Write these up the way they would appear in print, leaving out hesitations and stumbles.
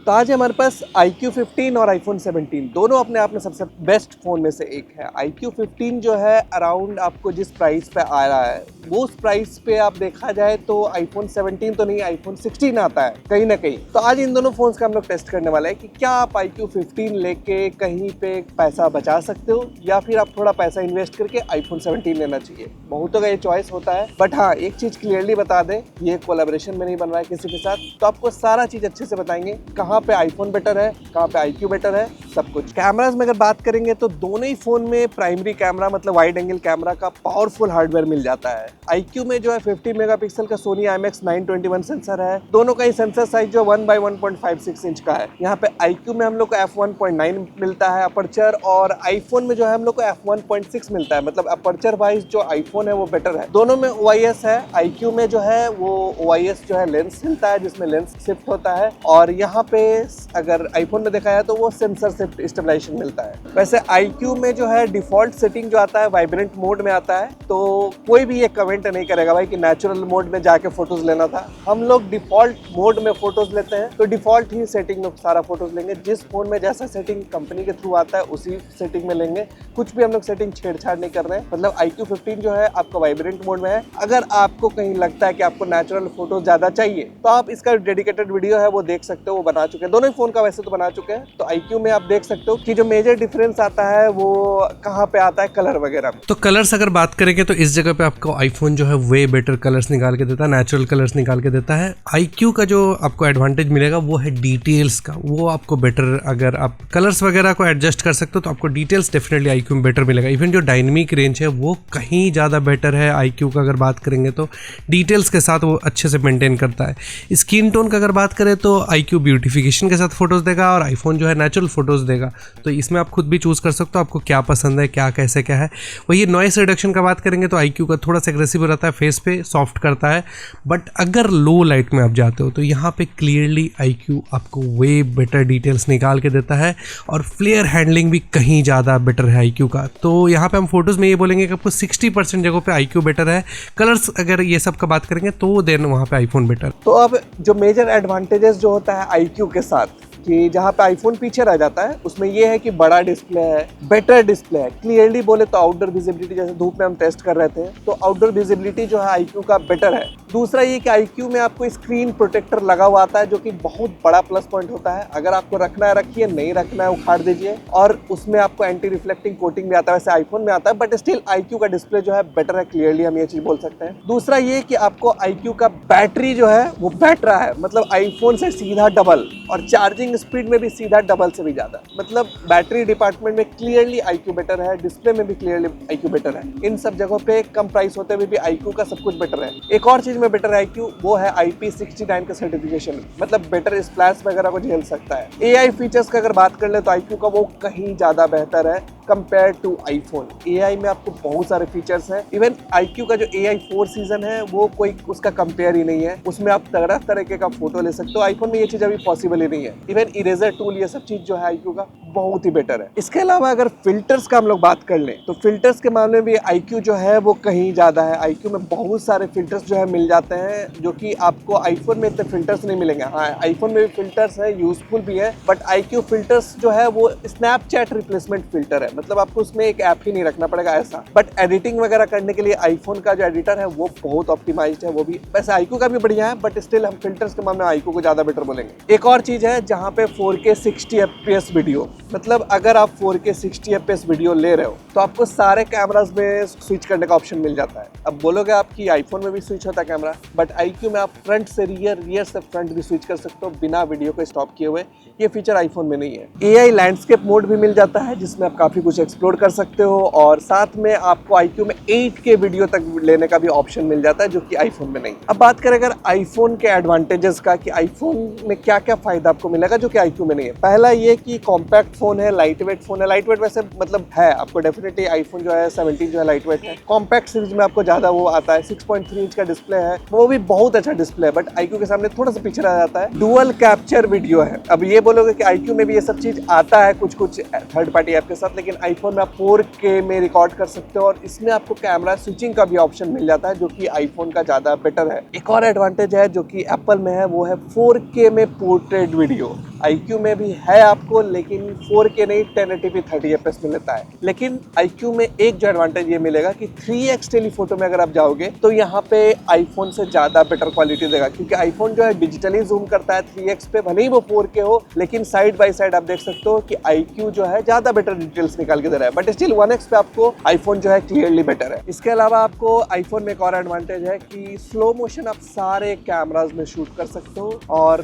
तो आज हमारे पास iQOO 15 और iPhone 17 दोनों अपने आप में सबसे बेस्ट फ़ोन में से एक है। iQOO 15 जो है अराउंड आपको जिस प्राइस पे आ रहा है वो उस प्राइस पे आप देखा जाए तो iPhone 17 तो नहीं, iPhone 16 आता है कहीं ना कहीं। तो आज इन दोनों फ़ोन्स का हम लोग टेस्ट करने वाले हैं कि क्या आप iQOO 15 लेके कहीं पे पैसा बचा सकते हो या फिर आप थोड़ा पैसा इन्वेस्ट करके iPhone 17 लेना चाहिए। बहुतों का ये चॉइस होता है, बट हाँ एक चीज़ क्लियरली बता दें, ये कोलैबोरेशन में नहीं बन रहा है किसी के साथ, तो आपको सारा चीज़ अच्छे से बताएंगे कहाँ पे iPhone बेटर है, कहाँ पे iQOO बेटर है, सब कुछ। कैमराज में अगर बात करेंगे तो दोनों ही फोन में प्राइमरी कैमरा मतलब वाइड एंगल कैमरा का पावरफुल हार्डवेयर मिल जाता है। iQOO में जो है 50 मेगापिक्सल का Sony IMX 921 सेंसर है। दोनों का ही सेंसर साइज जो 1/1.56 इंच का है। यहाँ पे iQOO में हम लोग को f1.9 मिलता है अपर्चर, और iPhone में जो है हम लोग को f1.6 मिलता है। मतलब अपर्चर वाइज जो iPhone है वो बेटर है। दोनों में OIS है। iQOO में जो है वो OIS जो है लेंस मिलता है, जिसमें लेंस शिफ्ट होता है, और यहाँ पे अगर iPhone में देखा जाए तो वो सेंसर शिफ्ट स्टेबलाइजेशन मिलता है। वैसे iQOO में जो है डिफॉल्ट सेटिंग जो आता है वाइब्रेंट मोड में आता है, तो कोई भी ये कमेंट नहीं करेगा भाई कि नेचुरल मोड में जाके फोटोज लेना था। हम लोग डिफॉल्ट मोड में फोटोज लेते हैं, तो डिफॉल्ट ही सेटिंग में सारा फोटोज लेंगे। जिस फोन में जैसा सेटिंग कंपनी के थ्रू आता है उसी सेटिंग में लेंगे। कुछ भी हम लोग सेटिंग छेड़छाड़ नहीं कर रहे हैं। मतलब iQOO 15 जो है आपका वाइब्रेंट मोड में है। अगर आपको कहीं लगता है कि आपको नेचुरल फोटोज ज्यादा चाहिए तो आप इसका डेडिकेटेड वीडियो है वो देख सकते हो, वो बना चुके हैं। दोनों ही फोन का वैसे तो बना चुके हैं। तो iQOO में आप देख सकते हो कि जो मेजर डिफरेंस आता है वो कहाँ पे आता है, कलर वगैरह में। तो कलर्स अगर बात करेंगे तो इस जगह पे आपको आईफोन जो है वे बेटर कलर्स निकाल के देता है, नेचुरल कलर्स निकाल के देता है। iQOO का जो आपको एडवांटेज मिलेगा वो है डिटेल्स का, वो आपको बेटर, अगर आप कलर्स वगैरह को एडजस्ट कर सकते हो तो आपको डिटेल्स डेफिनेटली iQOO में बेटर मिलेगा। इवन जो डायनेमिक रेंज है वो कहीं ज़्यादा बेटर है iQOO का। अगर बात करेंगे तो डिटेल्स के साथ वो अच्छे से मेंटेन करता है। स्किन टोन का अगर बात करें तो iQOO ब्यूटिफिकेशन के साथ फोटोज़ देगा और iPhone जो है नेचुरल फोटोज़ देगा। तो इसमें आप खुद भी चूज़ कर सकते हो आपको क्या पसंद है, क्या कैसे क्या है। वही नॉइस रिडक्शन का बात करेंगे तो iQOO का थोड़ा सा एग्रेसिव रहता है, फेस पे सॉफ्ट करता है। बट अगर लो लाइट में आप जाते हो तो यहाँ पे क्लियरली iQOO आपको वे बेटर डिटेल्स निकाल के देता है, और फ्लेयर हैंडलिंग भी कहीं ज़्यादा बेटर है iQOO का। तो यहाँ पे हम फोटोज़ में ये बोलेंगे कि आपको 60% जगहों पे iQOO बेटर है। कलर्स अगर ये सब का बात करेंगे तो देन वहाँ पे iPhone बेटर। तो अब जो मेजर एडवांटेजेस जो होता है iQOO के साथ, कि जहाँ पे iPhone पीछे रह जाता है, उसमें ये है कि बड़ा डिस्प्ले है, बेटर डिस्प्ले है। क्लियरली बोले तो आउटडोर विजिबिलिटी, जैसे धूप में हम टेस्ट कर रहे थे, तो आउटडोर विजिबिलिटी जो है iQOO का बेटर है। दूसरा ये कि iQOO में आपको स्क्रीन प्रोटेक्टर लगा हुआ आता है, जो कि बहुत बड़ा प्लस पॉइंट होता है। अगर आपको रखना है रखिए, नहीं रखना है उखाड़ दीजिए। और उसमें आपको एंटी रिफ्लेक्टिंग कोटिंग भी आता है, वैसे iPhone में आता है, बट स्टिल iQOO का डिस्प्ले जो है बेटर है। क्लियरली हम ये चीज बोल सकते हैं। दूसरा ये कि आपको iQOO का बैटरी जो है वो बैठ रहा है, मतलब iPhone से सीधा डबल, और चार्जिंग स्पीड में भी सीधा डबल से भी ज्यादा। मतलब बैटरी डिपार्टमेंट में क्लियरली iQOO बेटर है, डिस्प्ले में भी क्लियरली iQOO बेटर है। इन सब जगहों पे कम प्राइस होते हुए भी iQOO का सब कुछ बेटर है। एक और चीज में बेटर है iQOO, वो है IP69 का सर्टिफिकेशन, मतलब बेटर स्प्लैश वगैरह को झेल सकता है। AI फीचर्स का अगर बात कर ले तो iQOO का वो कहीं ज्यादा बेहतर है कंपेयर टू iPhone। AI में आपको बहुत सारे फीचर्स हैं। इवन iQOO का जो AI 4 सीजन है वो कोई उसका कंपेयर ही नहीं है। उसमें आप तरह तरीके का फोटो ले सकते हो। iPhone में ये चीज अभी पॉसिबल ही नहीं है। इवन इरेजर टूल, ये सब चीज जो है iQOO का बहुत ही बेटर है। इसके अलावा अगर फिल्टर्स का हम लोग बात कर लें तो फिल्टर्स के मामले में भी iQOO जो है वो कहीं ज्यादा है। iQOO में बहुत सारे फिल्टर्स जो है मिल जाते हैं, जो कि आपको iPhone में इतने फिल्टर्स नहीं मिलेंगे। हाँ, iPhone में भी फिल्टर्स है, यूजफुल भी है, बट iQOO फिल्टर्स जो है वो स्नैपचैट रिप्लेसमेंट फिल्टर है। मतलब आपको उसमें एक ऐप ही नहीं रखना पड़ेगा ऐसा। बट एडिटिंग वगैरह करने के लिए iPhone का जो एडिटर है वो बहुत ऑप्टिमाइज्ड है। वो भी वैसे iQOO का भी बढ़िया है, बट स्टिल हम फिल्टर्स के मामले में iQOO को ज्यादा बेटर बोलेंगे। एक और चीज है जहाँ पे 4K 60 FPS वीडियो, मतलब अगर आप 4K 60 FPS वीडियो ले रहे हो तो आपको सारे कैमरास में स्विच करने का ऑप्शन मिल जाता है। अब बोलोगे आप कि iPhone में भी स्विच होता है कैमरा, बट iQOO में आप फ्रंट से रियर, रियर से फ्रंट भी स्विच कर सकते हो बिना वीडियो को स्टॉप किए हुए। ये फीचर iPhone में नहीं है। AI लैंडस्केप मोड भी मिल जाता है, जिसमें आप काफी कुछ एक्सप्लोर कर सकते हो, और साथ में आपको iQOO में 8K वीडियो तक लेने का भी ऑप्शन मिल जाता है, जो कि iPhone में नहीं। अब बात करें अगर iPhone के एडवांटेजेस का, कि iPhone में क्या क्या फायदा आपको मिलेगा जो कि iQOO में नहीं है। पहला ये कि कॉम्पैक्ट फोन है, लाइट वेट फोन है। लाइट वेट वैसे मतलब है आपको डेफिनेटली, iPhone जो है 17 जो है लाइट वेट है। कॉम्पैक्ट सीरीज में आपको ज्यादा वो आता है। 6.3 इंच का डिस्प्ले है, वो भी बहुत अच्छा डिस्प्ले है, बट iQOO के सामने थोड़ा सा पीछे रह जाता है। डुअल कैप्चर वीडियो है। अब ये बोलोगे कि iQOO में भी ये सब चीज आता है कुछ कुछ थर्ड पार्टी ऐप के साथ, लेकिन iPhone में आप 4K में रिकॉर्ड कर सकते हो, और इसमें आपको कैमरा स्विचिंग का भी ऑप्शन मिल जाता है, जो कि iPhone का ज्यादा बेटर है। एक और एडवांटेज है जो कि एप्पल में है, वो है 4K में पोर्ट्रेट वीडियो। iQOO में भी है आपको, लेकिन 4K नहीं 1080p 30fps में लेता है। लेकिन iQOO में एक जो एडवांटेज ये मिलेगा कि 3x टेलीफोटो में अगर आप जाओगे तो यहाँ पे आईफोन से ज़्यादा बेटर क्वालिटी देगा, क्योंकि आईफोन जो है डिजिटली जूम करता है 3x पे, भले ही वो 4K हो, लेकिन साइड बाय साइड आप देख सकते हो कि iQOO जो है ज़्यादा बेटर डिटेल्स निकाल के दे रहा है, बट स्टिल 1x पे आपको आईफोन जो है क्लियरली बेटर है। इसके अलावा आपको आईफोन में एक और एडवांटेज है कि स्लो मोशन आप सारे कैमराज में शूट कर सकते हो, और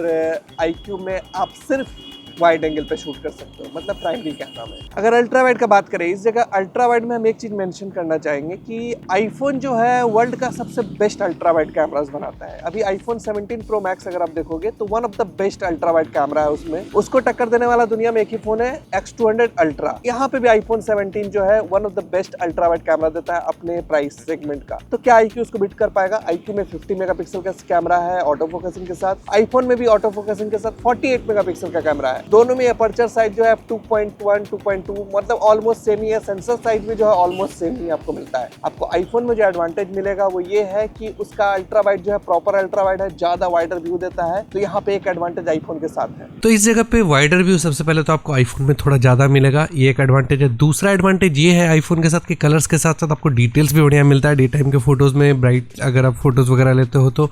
iQOO में आप सिर्फ वाइड एंगल पे शूट कर सकते हो, मतलब प्राइमरी कैमरा में। अगर अल्ट्रा वाइड का बात करें, इस जगह अल्ट्रा वाइड में हम एक चीज मेंशन करना चाहेंगे कि आईफोन जो है वर्ल्ड का सबसे बेस्ट अल्ट्रा वाइड कैमरास बनाता है। अभी आईफोन 17 प्रो मैक्स अगर आप देखोगे तो one of the best ultra wide camera है उसमें। उसको टक्कर देने वाला दुनिया में एक ही फोन है, X200 अल्ट्रा। यहाँ पे भी आईफोन 17 जो है one of the best ultra wide camera देता है अपने प्राइस सेगमेंट का। तो क्या iQOO उसको बीट कर पाएगा? iQOO में 50 मेगापिक्सल का कैमरा है ऑटो फोकसिंग के साथ, आईफोन में भी ऑटो फोकसिंग के साथ 48 मेगापिक्सल का कैमरा है। दोनों में अपर्चर साइज जो है 2.1 2.2 मतलब ऑलमोस्ट सेम ही है। सेंसर साइज भी जो है ऑलमोस्ट सेम ही आपको मिलता है। आपको आईफोन में जो एडवांटेज मिलेगा वो ये है कि उसका अल्ट्रा वाइड जो है प्रॉपर अल्ट्रा वाइड है, ज्यादा वाइडर व्यू देता है, तो यहाँ पे एक एडवांटेज आईफोन के साथ है। तो इस जगह पे वाइडर व्यू सबसे पहले तो आपको आईफोन में थोड़ा ज्यादा मिलेगा, ये एक एडवांटेज है। दूसरा एडवांटेज ये है आईफोन के साथ कि कलर्स के साथ साथ आपको डिटेल्स भी बढ़िया मिलता है। डे टाइम के फोटोज में ब्राइट अगर आप फोटोज वगैरह लेते हो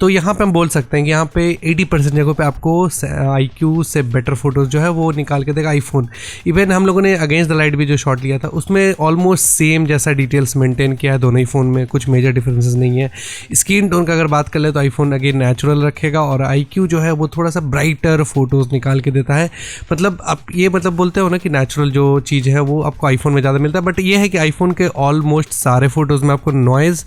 तो यहाँ पे हम बोल सकते हैं कि यहाँ पे 80% जगहों पे आपको iQOO से बेटर फोटोज जो है वो निकाल के देगा आईफोन। इवन हम लोगों ने अगेंस्ट द लाइट भी जो शॉट लिया था उसमें ऑलमोस्ट सेम जैसा डिटेल्स मेंटेन किया है दोनों ही फ़ोन में, कुछ मेजर डिफरेंसेस नहीं है। स्क्रीन टोन का अगर बात कर ले तो आईफोन अगेन नेचुरल रखेगा और iQOO जो है वो थोड़ा सा ब्राइटर फोटोज़ निकाल के देता है। मतलब आप ये मतलब बोलते हो ना कि नेचुरल जो चीज़ है वो आपको आईफोन में ज़्यादा मिलता है, बट ये है कि आईफोन के ऑलमोस्ट सारे फोटोज़ में आपको नॉइज़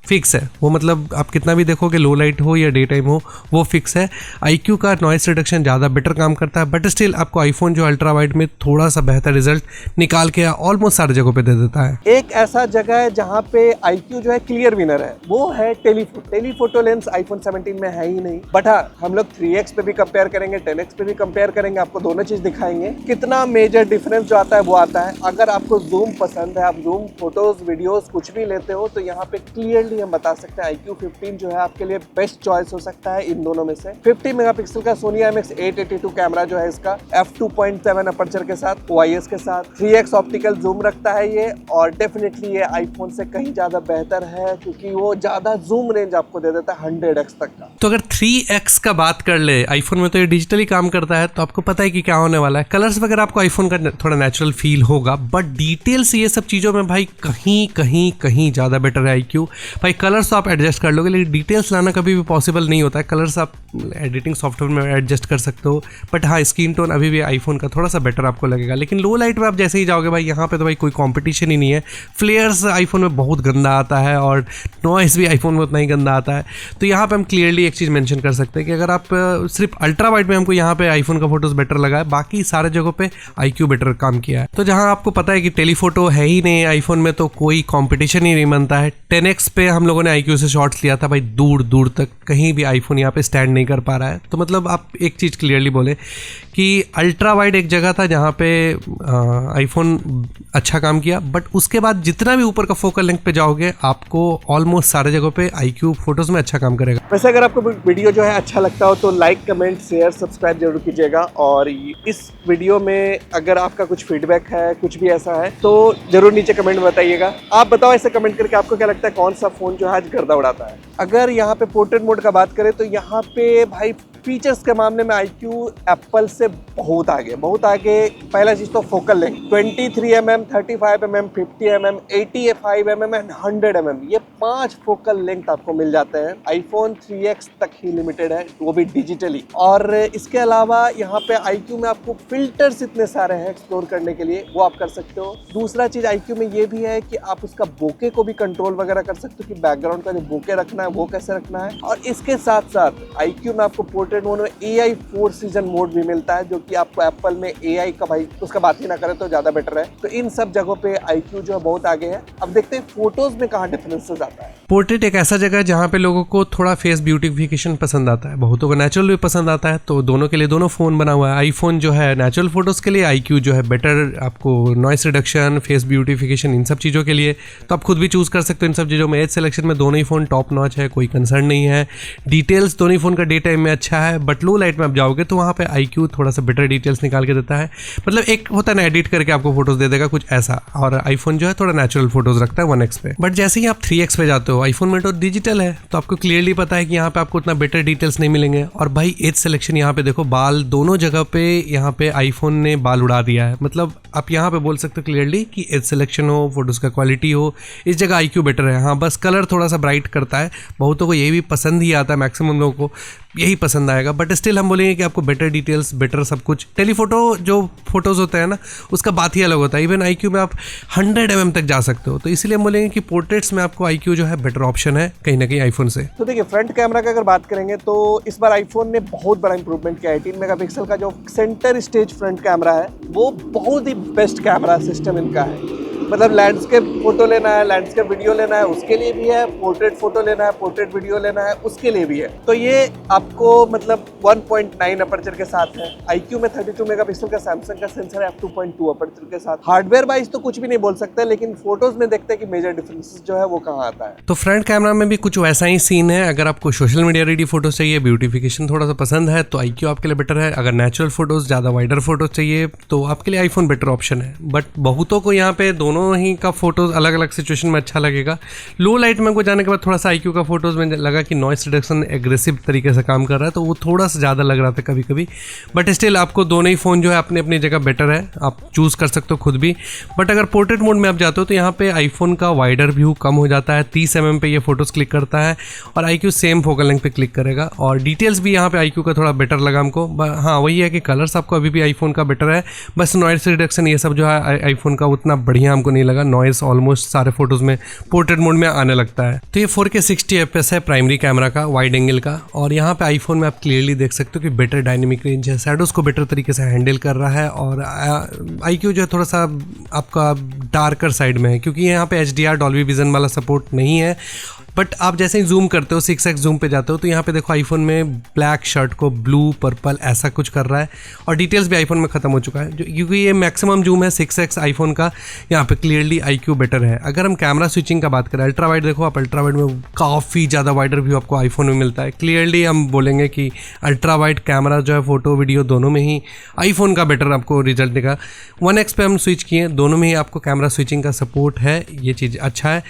फिक्स है। वो मतलब आप कितना भी देखोगे लो लाइट हो या डे टाइम हो वो फिक्स है। iQOO का नॉइस रिडक्शन ज़्यादा बेटर काम करता है, बट स्टिल आपको आईफोन जो अल्ट्रा वाइड में थोड़ा सा बेहतर रिजल्ट निकाल के ऑलमोस्ट सारी जगहों पे दे देता है। एक ऐसा जगह है जहाँ पे iQOO जो है क्लियर विनर है, वो है टेलीफोटो लेंस आईफोन 17 में है ही नहीं। बट हाँ, हम लोग 3x पे भी कंपेयर करेंगे, 10x पे भी कंपेयर करेंगे, आपको दोनों चीज दिखाएंगे। कितना मेजर डिफरेंस जो आता है वो आता है। अगर आपको जूम पसंद है, आप जूम फोटोज वीडियोज कुछ भी लेते हो, तो यहाँ पे क्लियरली हम बता सकते हैं iQOO 15 जो है आपके लिए बेस्ट चॉइस हो सकता है इन दोनों में से। 50 मेगापिक्सल का सोनी IMX882 कैमरा जो है इसका f2.7 अपर्चर के साथ, OIS के साथ, 3x ऑप्टिकल जूम रखता है ये, और डेफिनेटली ये आईफोन से कहीं ज्यादा बेहतर है क्योंकि वो ज्यादा जूम रेंज आपको दे देता है 100x तक का। तो अगर 3x का बात कर ले, आईफोन में तो ये डिजिटली काम करता है, तो आपको पता है कि क्या होने वाला है। कलर्स वगैरह आपको आईफोन का थोड़ा नेचुरल फील होगा, बट डिटेल्स ये सब चीज़ों में भाई कहीं कहीं कहीं ज़्यादा बेटर है iQOO। भाई कलर्स तो आप एडजस्ट कर लोगे, लेकिन डिटेल्स लाना कभी भी पॉसिबल नहीं होता है। कलर्स आप एडिटिंग सॉफ्टवेयर में एडजस्ट कर सकते हो, बट हाँ स्क्रीन टोन अभी भी आईफोन का थोड़ा सा बेटर आपको लगेगा। लेकिन लो लाइट में आप जैसे ही जाओगे भाई, यहाँ पे तो भाई कोई कंपटीशन ही नहीं है। फ्लेयर्स आईफोन में बहुत गंदा आता है और नॉइस भी आईफोन में उतना ही गंदा आता है। तो यहाँ पे हम क्लियरली एक चीज़ मेंशन कर सकते हैं कि अगर आप सिर्फ अल्ट्रा वाइड में हमको यहाँ पे आईफोन का फोटोज बेटर लगा है, बाकी सारे जगहों पे iQOO बेटर काम किया है। तो जहाँ आपको पता है कि टेलीफोटो है ही नहीं आईफोन में, तो कोई कॉम्पिटिशन ही नहीं बनता है। 10x पे हम लोगों ने iQOO से शॉट्स लिया था भाई, दूर दूर तक कहीं भी आईफोन यहाँ पे स्टैंड नहीं कर पा रहा है। तो मतलब आप एक चीज़ क्लियरली बोले कि अल्ट्रा वाइड एक जगह था जहाँ पे आईफोन अच्छा काम किया, बट उसके बाद जितना भी ऊपर का फोकल लेंथ पे जाओगे आपको ऑलमोस्ट सारे जगहों पे iQOO फोटोज में अच्छा काम करेगा। वैसे अगर आपको वीडियो जो है अच्छा लगता हो तो लाइक, कमेंट, शेयर, सब्सक्राइब जरूर कीजिएगा, और इस वीडियो में अगर आपका कुछ फीडबैक है, कुछ भी ऐसा है तो जरूर नीचे कमेंट में बताइएगा। आप बताओ ऐसे कमेंट करके आपको क्या लगता है कौन सा फोन जो है आज गर्दा उड़ाता है। अगर यहाँ पे पोर्ट्रेट मोड का बात करें तो यहाँ पे भाई फीचर्स के मामले में iQOO एप्पल से बहुत आगे। पहला चीज तो focal length 23mm, 35mm, 50mm, 85mm and 100mm, ये 5 फोकल लेंथ आपको मिल जाते हैं। आईफोन 3x तक ही लिमिटेड है, वो भी डिजिटली। और इसके अलावा यहाँ पे iQOO में आपको फिल्टर्स इतने सारे हैं एक्सप्लोर करने के लिए, वो आप कर सकते हो। दूसरा चीज iQOO में ये भी है कि आप उसका बोके को भी कंट्रोल वगैरह कर सकते हो कि बैकग्राउंड का जो बोके रखना है वो कैसे रखना है। और इसके साथ साथ iQOO में आपको पोर्ट्रेट मोड में AI 4 सीजन मोड भी मिलता है, जो कि आपको एप्पल में AI का भाई उसका बात ही ना करें तो ज्यादा बेटर है। तो इन सब जगहों पे iQOO जो है बहुत आगे है। अब देखते हैं फोटोज में कहाँ डिफरेंसेस आता है। पोर्ट्रेट एक ऐसा जगह है जहाँ पे लोगों को थोड़ा फेस ब्यूटिफिकेशन पसंद आता है, बहुतों को नेचुरल भी पसंद आता है, तो दोनों के लिए दोनों फ़ोन बना हुआ है। आईफोन जो है नेचुरल फोटोज़ के लिए, iQOO जो है बेटर आपको नॉइस रिडक्शन, फेस ब्यूटिफिकेशन, इन सब चीज़ों के लिए। तो आप खुद भी चूज़ कर सकते हो इन सब चीज़ों में। एज सिलेक्शन में दोनों ही फ़ोन टॉप नॉच है, कोई कंसर्न नहीं है। डिटेल्स दोनों ही फ़ोन का डे टाइम में अच्छा अच्छा है, बट लो लाइट में आप जाओगे तो वहाँ पे IQ थोड़ा सा बेटर डिटेल्स निकाल के देता है। मतलब एक होता है ना, एडिट करके आपको फोटोज दे देगा कुछ ऐसा, और आईफोन जो है थोड़ा नेचुरल फोटोज रखता है 1x पे। बट जैसे ही आप 3x पे जाते हो, आईफोन में तो डिजिटल है, तो आपको क्लियरली पता है कि यहाँ पे आपको उतना बेटर डिटेल्स नहीं मिलेंगे। और भाई एज सिलेक्शन यहाँ पे देखो, बाल दोनों जगह पे यहाँ पे आईफोन ने बाल उड़ा दिया है। मतलब आप यहाँ पे बोल सकते हो क्लियरली कि एज सिलेक्शन हो, फोटोज का क्वालिटी हो, इस जगह IQ बेटर है। हाँ बस कलर थोड़ा सा ब्राइट करता है, बहुतों को ये भी पसंद ही आता है, मैक्सिमम लोगों को यही पसंद आएगा। बट स्टिल हम बोलेंगे कि आपको बेटर डिटेल्स, बेटर सब कुछ। टेलीफोटो जो फोटोज़ होता है ना, उसका बात ही अलग होता है। इवन IQ में आप 100 mm तक जा सकते हो, तो इसलिए हम बोलेंगे कि पोर्ट्रेट्स में आपको IQ जो है बेटर ऑप्शन है कहीं ना कहीं आईफोन से। तो देखिए, फ्रंट कैमरा का अगर बात करेंगे तो इस बार आईफोन ने बहुत बड़ा इंप्रूवमेंट किया है। 18 मेगापिक्सल का जो सेंटर स्टेज फ्रंट कैमरा है वो बहुत ही बेस्ट कैमरा सिस्टम इनका है। मतलब लैंडस्केप फोटो लेना है, लैंडस्केप वीडियो लेना है, उसके लिए भी है। पोर्ट्रेट फोटो लेना है, पोर्ट्रेट वीडियो लेना है, उसके लिए भी है। तो ये आपको मतलब 1.9 अपर्चर के साथ है। IQ में 32 मेगापिक्सल का सैमसंग का सेंसर है, f2.2 अपर्चर के साथ। हार्डवेयर वाइज तो कुछ भी नहीं बोल सकते, लेकिन फोटोज में देखते हैं कि मेजर डिफरेंसेस जो है वो कहाँ आता है। तो फ्रंट कैमरा में भी कुछ वैसा ही सीन है। अगर आपको सोशल मीडिया रेडी फोटोज चाहिए, ब्यूटिफिकेशन थोड़ा सा पसंद है, तो IQ आपके लिए बेटर है। अगर नेचुरल फोटोज, ज़्यादा वाइडर फोटोज चाहिए, तो आपके लिए आईफोन बेटर ऑप्शन है। बट बहुतों को यहाँ पे दोनों ही का फोटोज अलग अलग सिचुएशन में अच्छा लगेगा। लो लाइट में को जाने के बाद थोड़ा सा IQ का फोटोज में लगा कि नॉइस रिडक्शन एग्रेसिव तरीके से काम कर रहा है, तो वो थोड़ा सा ज़्यादा लग रहा था कभी कभी। बट स्टिल आपको दोनों ही फ़ोन जो है अपनी अपनी जगह बेटर है, आप चूज़ कर सकते हो खुद भी। बट अगर पोर्ट्रेट मोड में आप जाते हो तो यहाँ पे आईफोन का वाइडर व्यू कम हो जाता है, 30 mm पे ये फोटोज़ क्लिक करता है, और IQ सेम फोकल लेंथ पे क्लिक करेगा। और डिटेल्स भी यहाँ पे IQ का थोड़ा बेटर लगा हमको। हाँ वही है कि कलर्स आपको अभी भी आईफोन का बेटर है, बस नॉइस रिडक्शन ये सब जो है आईफोन का उतना बढ़िया हमको नहीं लगा। नॉइस ऑलमोस्ट सारे फोटोज़ में पोर्ट्रेट मोड में आने लगता है। तो ये 4K 60 fps है प्राइमरी कैमरा का, वाइड एंगल का। और यहाँ पे आईफोन में आप क्लियरली देख सकते हो कि बेटर डायनेमिक रेंज है, शैडोज़ को बेटर तरीके से हैंडल कर रहा है। और IQ जो है थोड़ा सा आपका डार्कर साइड में है, क्योंकि यहाँ पे HDR डॉल्बी विजन वाला सपोर्ट नहीं है। बट आप जैसे ही जूम करते हो, 6x जूम पे जाते हो, तो यहाँ पे देखो आईफोन में ब्लैक शर्ट को ब्लू पर्पल ऐसा कुछ कर रहा है, और डिटेल्स भी आईफोन में ख़त्म हो चुका है, जो क्योंकि ये मैक्सिमम जूम है 6x आईफोन का। यहाँ पे क्लियरली IQ बेटर है। अगर हम कैमरा स्विचिंग का बात करें, अल्ट्रा वाइड देखो आप, अल्ट्रा वाइड में काफ़ी ज़्यादा वाइडर व्यू आपको आईफोन में मिलता है। क्लियरली हम बोलेंगे कि अल्ट्रा वाइड कैमरा जो है फोटो वीडियो दोनों में ही आईफोन का बेटर आपको रिजल्ट देगा। 1x पे हम स्विच किए, दोनों में ही आपको कैमरा स्विचिंग का सपोर्ट है, ये चीज़ अच्छा है।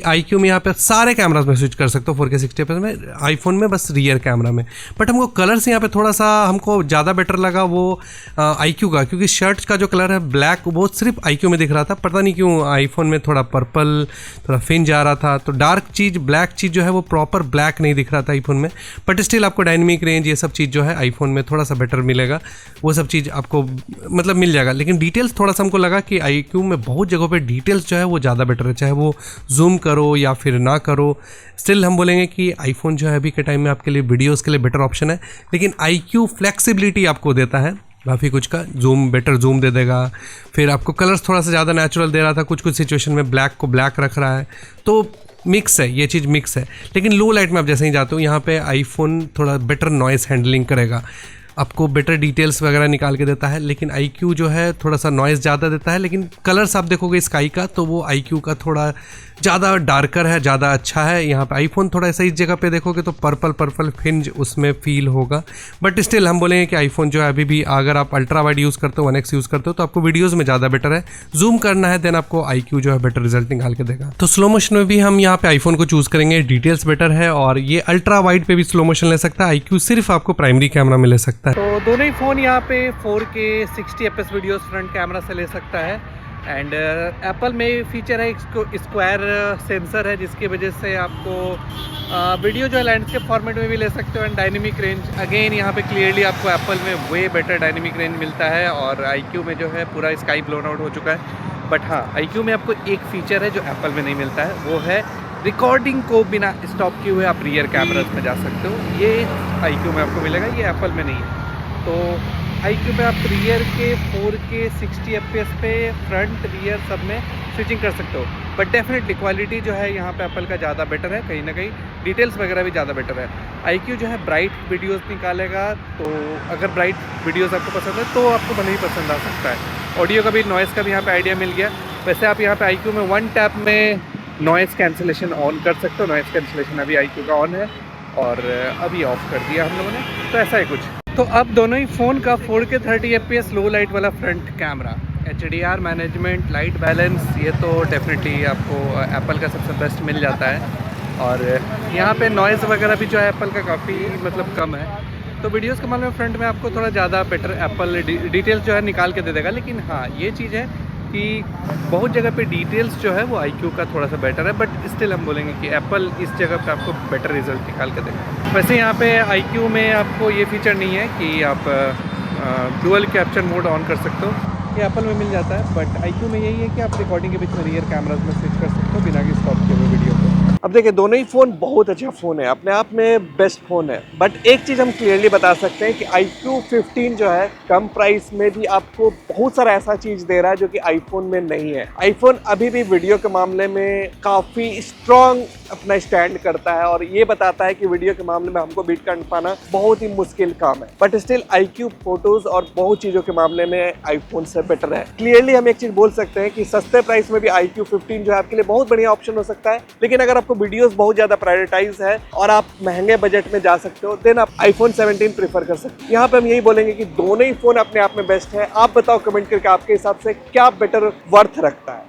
IQ में यहाँ पे सारे कैमराज में स्विच कर सकते हो 4K 60 fps में, आईफोन में बस रियर कैमरा में। बट हमको कलर्स यहाँ पे थोड़ा सा हमको ज़्यादा बेटर लगा वो IQ का, क्योंकि शर्ट का जो कलर है ब्लैक, वो सिर्फ IQ में दिख रहा था, पता नहीं क्यों आईफोन में थोड़ा पर्पल, थोड़ा फिन जा रहा था। तो डार्क चीज़, ब्लैक चीज़ जो है वो प्रॉपर ब्लैक नहीं दिख रहा था आईफोन में। बट स्टिल आपको डायनेमिक रेंज ये सब चीज़ जो है आईफोन में थोड़ा सा बेटर मिलेगा, वो सब चीज़ आपको मतलब मिल जाएगा। लेकिन डिटेल्स थोड़ा सा हमको लगा कि IQ में बहुत जगहों पे डिटेल्स जो है वो ज़्यादा बेटर है, चाहे वो जूम करो या फिर ना करो। स्टिल हम बोलेंगे कि आईफोन जो है अभी के टाइम में आपके लिए वीडियोस के लिए बेटर ऑप्शन है। लेकिन IQ फ्लेक्सिबिलिटी आपको देता है काफ़ी कुछ का, जूम बेटर जूम दे देगा, फिर आपको कलर्स थोड़ा सा ज़्यादा नेचुरल दे रहा था, कुछ कुछ सिचुएशन में ब्लैक को ब्लैक रख रहा है, तो मिक्स है, ये चीज़ मिक्स है। लेकिन लो लाइट में आप जैसे ही जाते हो, यहाँ पे आईफोन थोड़ा बेटर नॉइस हैंडलिंग करेगा, आपको बेटर डिटेल्स वगैरह निकाल के देता है। लेकिन IQ जो है थोड़ा सा नॉइस ज़्यादा देता है। लेकिन कलर्स आप देखोगे स्काई का, तो वो IQ का थोड़ा ज़्यादा डार्कर है, ज़्यादा अच्छा है। यहाँ पे आईफोन थोड़ा ऐसा इस जगह पे देखोगे तो पर्पल फिंज उसमें फील होगा। बट स्टिल हम बोलेंगे कि आईफोन जो है अभी भी, अगर आप अल्ट्रा वाइड यूज़ करते हो, 1x यूज़ करते हो, तो आपको वीडियोज़ में ज़्यादा बेटर है। जूम करना है देन आपको IQ जो है बेटर रिजल्ट निकाल के देगा। तो स्लो मोशन में भी हम यहाँ पे आईफोन को चूज़ करेंगे, डिटेल्स बेटर है, और ये अल्ट्रा वाइड पे भी स्लो मोशन ले सकता है। IQ सिर्फ आपको प्राइमरी कैमरा में ले सकता है। तो दोनों ही फ़ोन यहाँ पे 4K 60 fps videos front camera से ले सकता है। एंड एप्पल में फीचर है इसको स्क्वायर सेंसर है, जिसकी वजह से आपको वीडियो जो है लैंडस्केप फॉर्मेट में भी ले सकते हो। एंड डायनेमिक रेंज अगेन यहाँ पे क्लियरली आपको एप्पल में वे बेटर डायनेमिक रेंज मिलता है, और IQ में जो है पूरा स्काई ब्लोन आउट हो चुका है। बट हाँ, IQ में आपको एक फीचर है जो एप्पल में नहीं मिलता है, वो है रिकॉर्डिंग को बिना स्टॉप किए हुए आप रियर कैमराज में जा सकते हो। ये IQ में आपको मिलेगा, ये एप्पल में नहीं है। तो IQ पे आप रियर के 4K 60 fps पे फ्रंट रियर सब में स्विचिंग कर सकते हो। बट डेफिनेटली क्वालिटी जो है यहाँ पे एप्पल का ज़्यादा बेटर है, कहीं ना कहीं डिटेल्स वगैरह भी ज़्यादा बेटर है। IQ जो है ब्राइट वीडियोस निकालेगा, तो अगर ब्राइट वीडियोस आपको पसंद है तो आपको भले ही पसंद आ सकता है। ऑडियो का भी, नॉइज़ का भी यहाँ पे आइडिया मिल गया। वैसे आप यहाँ पे IQ में 1 टैप में नॉइज़ कैंसिलेशन ऑन कर सकते हो। नॉइज़ कैंसिलेशन अभी IQ का ऑन है, और अभी ऑफ कर दिया हम लोगों ने, तो ऐसा है कुछ। तो अब दोनों ही फ़ोन का 4K 30 FPS लो लाइट वाला front camera, HDR management, light balance, ये तो डेफिनेटली आपको एप्पल का सबसे बेस्ट मिल जाता है। और यहाँ पे नॉइज़ वगैरह भी जो है एप्पल का काफ़ी मतलब कम है। तो वीडियोस के मामले में फ्रंट में आपको थोड़ा ज़्यादा बेटर एप्पल डिटेल्स जो है निकाल के दे देगा, लेकिन हाँ ये चीज़ है कि बहुत जगह पे डिटेल्स जो है वो iQOO का थोड़ा सा बेटर है, बट स्टिल हम बोलेंगे कि एप्पल इस जगह पे आपको बेटर रिजल्ट निकाल के देगा। वैसे यहाँ पे iQOO में आपको ये फीचर नहीं है कि आप डुअल कैप्चर मोड ऑन कर सकते हो, ये एप्पल में मिल जाता है, बट iQOO में यही है कि आप रिकॉर्डिंग के बीच में रियर कैमराज में स्विच कर सकते हो बिना कि स्टॉप किए हुए वीडियो को। अब देखिए दोनों ही फ़ोन बहुत अच्छा फ़ोन है, अपने आप में बेस्ट फ़ोन है, बट एक चीज़ हम क्लियरली बता सकते हैं कि iQOO 15 जो है कम प्राइस में भी आपको बहुत सारा ऐसा चीज़ दे रहा है जो कि आईफोन में नहीं है। आईफोन अभी भी वीडियो के मामले में काफ़ी स्ट्रॉन्ग अपना स्टैंड करता है और ये बताता है कि वीडियो के मामले में हमको बीट कर पाना बहुत ही मुश्किल काम है, बट स्टिल iQOO फोटोज़ और बहुत चीज़ों के मामले में आईफोन से बेटर है। क्लियरली हम एक चीज़ बोल सकते हैं कि सस्ते प्राइस में भी iQOO 15 जो है आपके लिए बहुत बढ़िया ऑप्शन हो सकता है, लेकिन अगर आपको वीडियोस बहुत ज़्यादा प्रायोरिटाइज है और आप महंगे बजट में जा सकते हो, देन आप iPhone 17 प्रीफर कर सकते हो। यहाँ पे हम यही बोलेंगे कि दोनों ही फ़ोन अपने आप में बेस्ट है। आप बताओ कमेंट करके आपके हिसाब से क्या बेटर वर्थ रखता है।